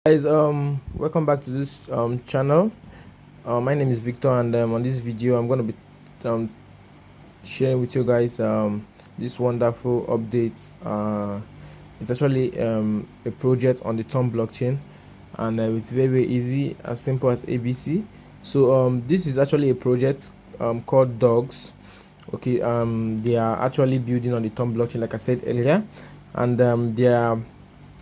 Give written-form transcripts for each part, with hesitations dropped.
Guys, welcome back to this channel. My name is Victor, and on this video I'm going to be sharing with you guys this wonderful update. It's actually a project on the Tom blockchain, and it's very easy, as simple as ABC. So this is actually a project called Dogs. Okay, they are actually building on the Tom blockchain, like I said earlier, and they are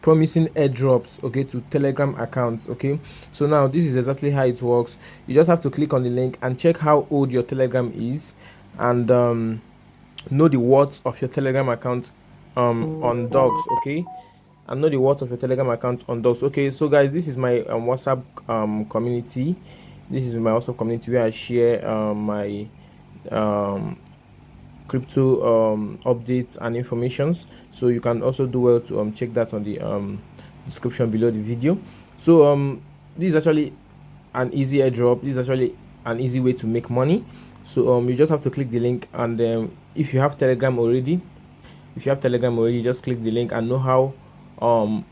promising airdrops, okay, to Telegram accounts. Okay, so now this is exactly how it works. You just have to click on the link and check how old your Telegram is, and know the worth of your Telegram account on Dogs. Okay, and know the worth of your Telegram account on Dogs. Okay, so guys, this is my WhatsApp community. This is my WhatsApp community where I share my crypto updates and informations. So you can also do well to check that on the description below the video. So this is actually an easy airdrop. This is actually an easy way to make money. So you just have to click the link, and if you have Telegram already, just click the link and know how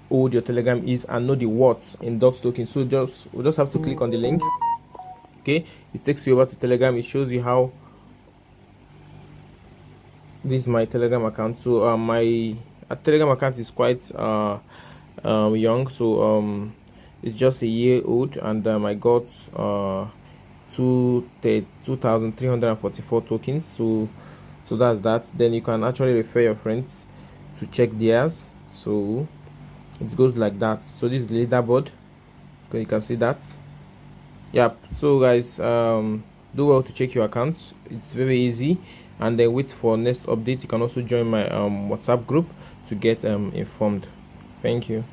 old your Telegram is and know the worth in Dogs token. So we just have to click on the link. Okay, it takes you over to Telegram. It shows you how. This is my Telegram account. So my Telegram account is quite young. So it's just a year old, and I got 2,344 tokens. So that's that. Then you can actually refer your friends to check theirs. So it goes like that. So this is the leaderboard. So you can see that. Yep. So guys, do well to check your accounts. It's very easy, and then wait for next update. You can also join my WhatsApp group to get informed. Thank you.